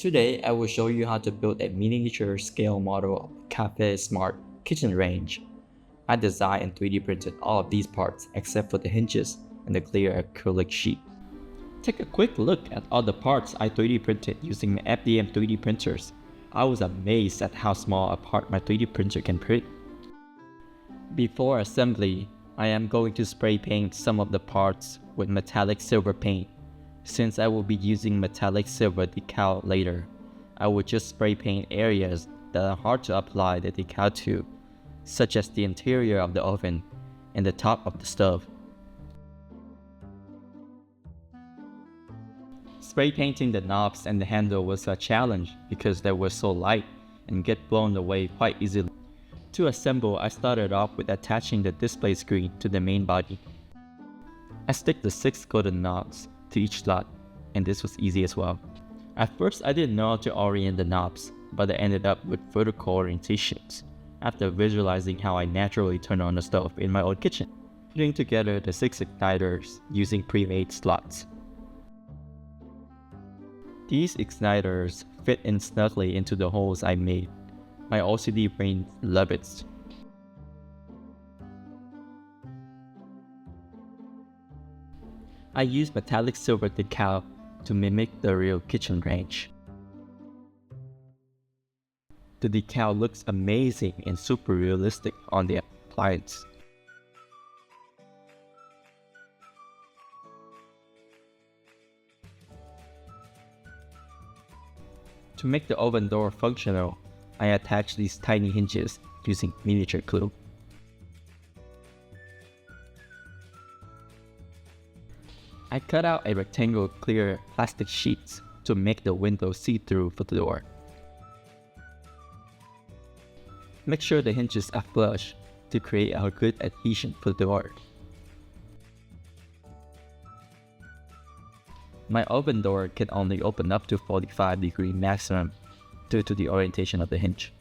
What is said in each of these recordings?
Today, I will show you how to build a miniature scale model of Café Smart Kitchen Range. I designed and 3D printed all of these parts except for the hinges and the clear acrylic sheet. Take a quick look at all the parts I 3D printed using my FDM 3D printers. I was amazed at how small a part my 3D printer can print. Before assembly, I am going to spray paint some of the parts with metallic silver paint. Since I will be using metallic silver decal later, I will just spray paint areas that are hard to apply the decal to, such as the interior of the oven and the top of the stove. Spray painting the knobs and the handle was a challenge because they were so light and get blown away quite easily. To assemble, I started off with attaching the display screen to the main body. I stick the 6 golden knobs to each slot, and this was easy as well. At first, I didn't know how to orient the knobs, but I ended up with vertical orientations after visualizing how I naturally turn on the stove in my old kitchen, putting together the 6 igniters using pre-made slots. These igniters fit in snugly into the holes I made. My OCD brain loves it. I used metallic silver decal to mimic the real kitchen range. The decal looks amazing and super realistic on the appliance. To make the oven door functional, I attached these tiny hinges using miniature glue. I cut out a rectangle clear plastic sheets to make the window see-through for the door. Make sure the hinges are flush to create a good adhesion for the door. My oven door can only open up to 45-degree maximum due to the orientation of the hinge.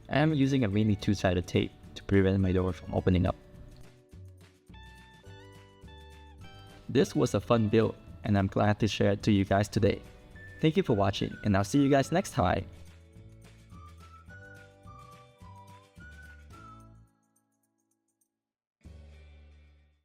I am using a mini 2-sided tape to prevent my door from opening up. This was a fun build, and I'm glad to share it to you guys today. Thank you for watching, and I'll see you guys next time.